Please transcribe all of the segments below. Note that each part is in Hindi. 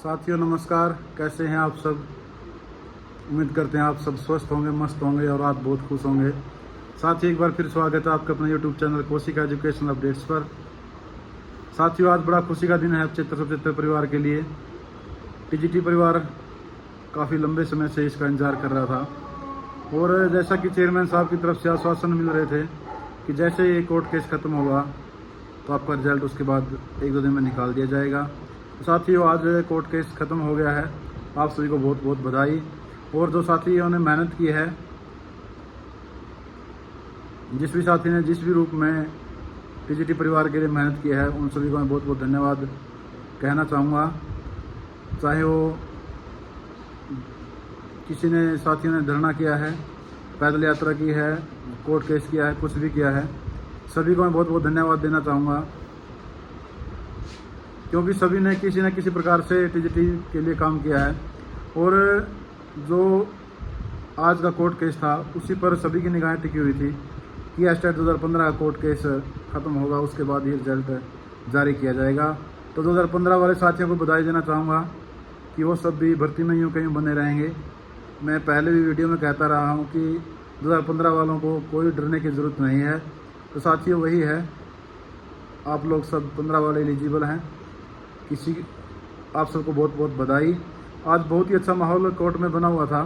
साथियों नमस्कार, कैसे हैं आप सब। उम्मीद करते हैं आप सब स्वस्थ होंगे, मस्त होंगे और आप बहुत खुश होंगे। साथ ही एक बार फिर स्वागत है आपका अपने यूट्यूब चैनल कोशिका एजुकेशन अपडेट्स पर। साथियों, आज बड़ा खुशी का दिन है 75 परिवार के लिए। टीजीटी परिवार काफ़ी लंबे समय से इसका इंतजार कर रहा था और जैसा कि चेयरमैन साहब की तरफ से आश्वासन मिल रहे थे कि जैसे ये कोर्ट केस ख़त्म होगा तो आपका रिजल्ट उसके बाद 1-2 दिन में निकाल दिया जाएगा। तो साथियों, आज कोर्ट केस ख़त्म हो गया है। आप सभी को बहुत बहुत बधाई। और जो साथियों ने मेहनत की है, जिस भी साथी ने जिस भी रूप में टीजीटी परिवार के लिए मेहनत की है, उन सभी को मैं बहुत बहुत धन्यवाद कहना चाहूँगा। चाहे वो किसी ने साथियों ने धरना किया है, पैदल यात्रा की है, कोर्ट केस किया है, कुछ भी किया है, सभी को मैं बहुत बहुत धन्यवाद देना चाहूँगा, क्योंकि सभी ने किसी न किसी प्रकार से टीजीटी के लिए काम किया है। और जो आज का कोर्ट केस था उसी पर सभी की निगाहें टिकी हुई थी कि एस्टेट 2015 का कोर्ट केस ख़त्म होगा, उसके बाद ही रिजल्ट जारी किया जाएगा। तो 2015 वाले साथियों को बधाई देना चाहूँगा कि वो सब भी भर्ती में यूँ कहीं बने रहेंगे। मैं पहले भी वीडियो में कहता रहा हूँ कि 2015 वालों को कोई डरने की ज़रूरत नहीं है। तो साथियों, वही है, आप लोग सब 15 वाले एलिजिबल हैं। आप सबको बहुत बहुत बधाई। आज बहुत ही अच्छा माहौल कोर्ट में बना हुआ था।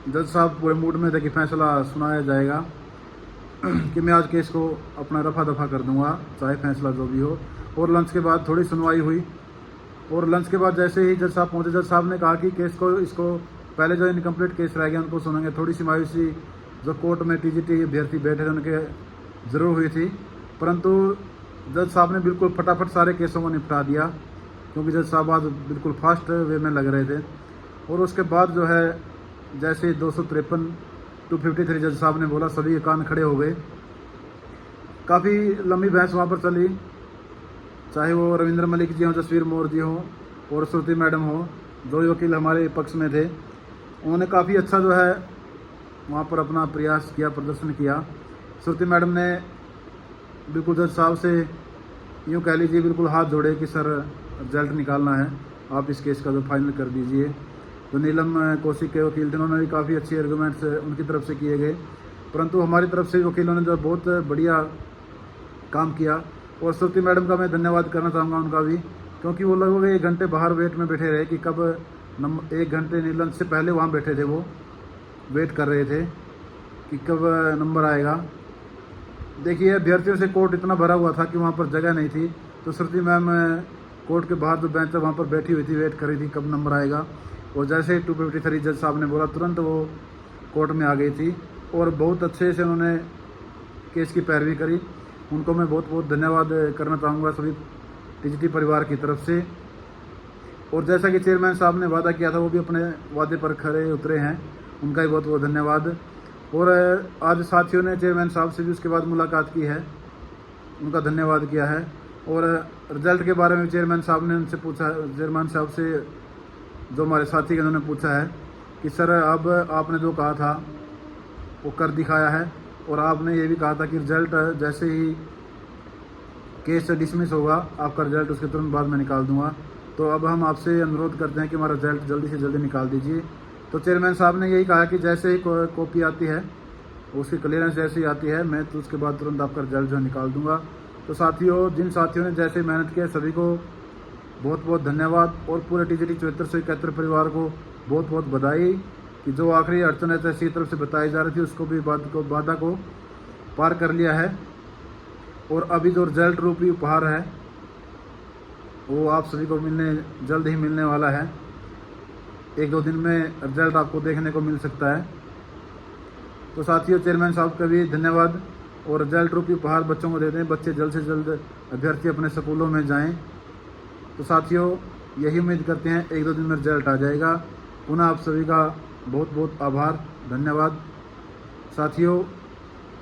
जज साहब पूरे मूड में थे कि फैसला सुनाया जाएगा कि मैं आज केस को अपना रफा दफा कर दूंगा, चाहे फैसला जो भी हो। और लंच के बाद थोड़ी सुनवाई हुई और लंच के बाद जैसे ही जज साहब पहुंचे, जज साहब ने कहा कि केस को इसको पहले जो इनकम्प्लीट केस रह गया उनको सुनेंगे। थोड़ी सी मायूसी जो कोर्ट में टीजीटी अभ्यर्थी बैठे थे उनके ज़रूर हुई थी, परंतु जज साहब ने बिल्कुल फटाफट सारे केसों को निपटा दिया, क्योंकि जज साहब आज बिल्कुल फास्ट वे में लग रहे थे। और उसके बाद जो है जैसे 253 जज साहब ने बोला, सभी के कान खड़े हो गए। काफ़ी लंबी बहस वहाँ पर चली, चाहे वो रविंद्र मलिक जी हों, जसवीर मोर जी हों और श्रुति मैडम हो, जो वकील हमारे पक्ष में थे। उन्होंने काफ़ी अच्छा जो है वहाँ पर अपना प्रयास किया, प्रदर्शन किया। श्रुति मैडम ने बिल्कुल जज साहब से यूँ कह लीजिए बिल्कुल हाथ जोड़े कि सर रिजल्ट निकालना है, आप इस केस का जो फाइनल कर दीजिए। तो नीलम कौशिक के वकील थे, उन्होंने भी काफ़ी अच्छे आर्गूमेंट्स उनकी तरफ से किए गए, परंतु हमारी तरफ से वकीलों ने जो बहुत बढ़िया काम किया। और श्रुति मैडम का मैं धन्यवाद करना चाहूँगा उनका भी, क्योंकि वो लगभग 1 घंटे बाहर वेट में बैठे रहे कि कब 1 घंटे लंच से पहले वहाँ बैठे थे, वो वेट कर रहे थे कि कब नंबर आएगा। देखिए, अभ्यर्थियों से कोर्ट इतना भरा हुआ था कि वहाँ पर जगह नहीं थी। तो श्रुति मैम कोर्ट के बाहर जो बेंच है वहाँ पर बैठी हुई थी, वेट कर रही थी कब नंबर आएगा। और जैसे ही 253 जज साहब ने बोला, तुरंत वो कोर्ट में आ गई थी और बहुत अच्छे से उन्होंने केस की पैरवी करी। उनको मैं बहुत बहुत धन्यवाद करना चाहूँगा सभी टीजीटी परिवार की तरफ से। और जैसा कि चेयरमैन साहब ने वादा किया था, वो भी अपने वादे पर खरे उतरे हैं, उनका भी बहुत बहुत धन्यवाद। और आज साथियों ने चेयरमैन साहब से भी उसके बाद मुलाकात की है, उनका धन्यवाद किया है। और रिजल्ट के बारे में चेयरमैन साहब ने उनसे पूछा, चेयरमैन साहब से जो हमारे साथी हैं उन्होंने पूछा है कि सर अब आपने जो कहा था वो कर दिखाया है, और आपने ये भी कहा था कि रिजल्ट जैसे ही केस डिसमिस होगा आपका रिजल्ट उसके तुरंत बाद में निकाल दूंगा। तो अब हम आपसे अनुरोध करते हैं कि हमारा रिजल्ट जल्दी से जल्दी निकाल दीजिए। तो चेयरमैन साहब ने यही कहा कि जैसे ही कॉपी आती है, उसकी क्लियरेंस जैसे ही आती है, मैं तो उसके बाद तुरंत आपका रिजल्ट जो निकाल दूंगा। तो साथियों, जिन साथियों ने जैसे मेहनत किया सभी को बहुत बहुत धन्यवाद। और पूरे टीजीटी 7471 परिवार को बहुत बहुत बधाई कि जो आखिरी अड़चन है तहसील तरफ से बताई जा रही थी, उसको भी बाधा को पार कर लिया है। और अभी जो रिजल्ट रूपी उपहार है वो आप सभी को जल्द ही मिलने वाला है। 1-2 दिन में रिजल्ट आपको देखने को मिल सकता है। तो साथियों, चेयरमैन साहब का भी धन्यवाद। और रिजल्ट रूपी उपहार बच्चों को देते हैं, बच्चे जल्द से जल्द अभ्यर्थी अपने स्कूलों में जाएं। तो साथियों, यही उम्मीद करते हैं 1-2 दिन में रिजल्ट आ जाएगा। पुनः आप सभी का बहुत बहुत आभार, धन्यवाद। साथियों,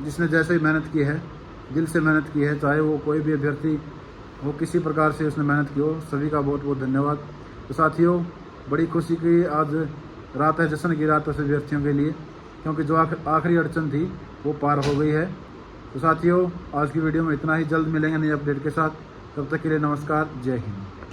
जिसने जैसे मेहनत की है, दिल से मेहनत की है, चाहे वो कोई भी अभ्यर्थी हो, किसी प्रकार से उसने मेहनत की हो, सभी का बहुत बहुत धन्यवाद। तो साथियों, बड़ी खुशी की आज रात है, जश्न की रात है सभी अभ्यर्थियों के लिए, क्योंकि जो आखिरी अड़चन थी वो पार हो गई है। तो साथियों, आज की वीडियो में इतना ही। जल्द मिलेंगे नई अपडेट के साथ, तब तक के लिए नमस्कार, जय हिंद।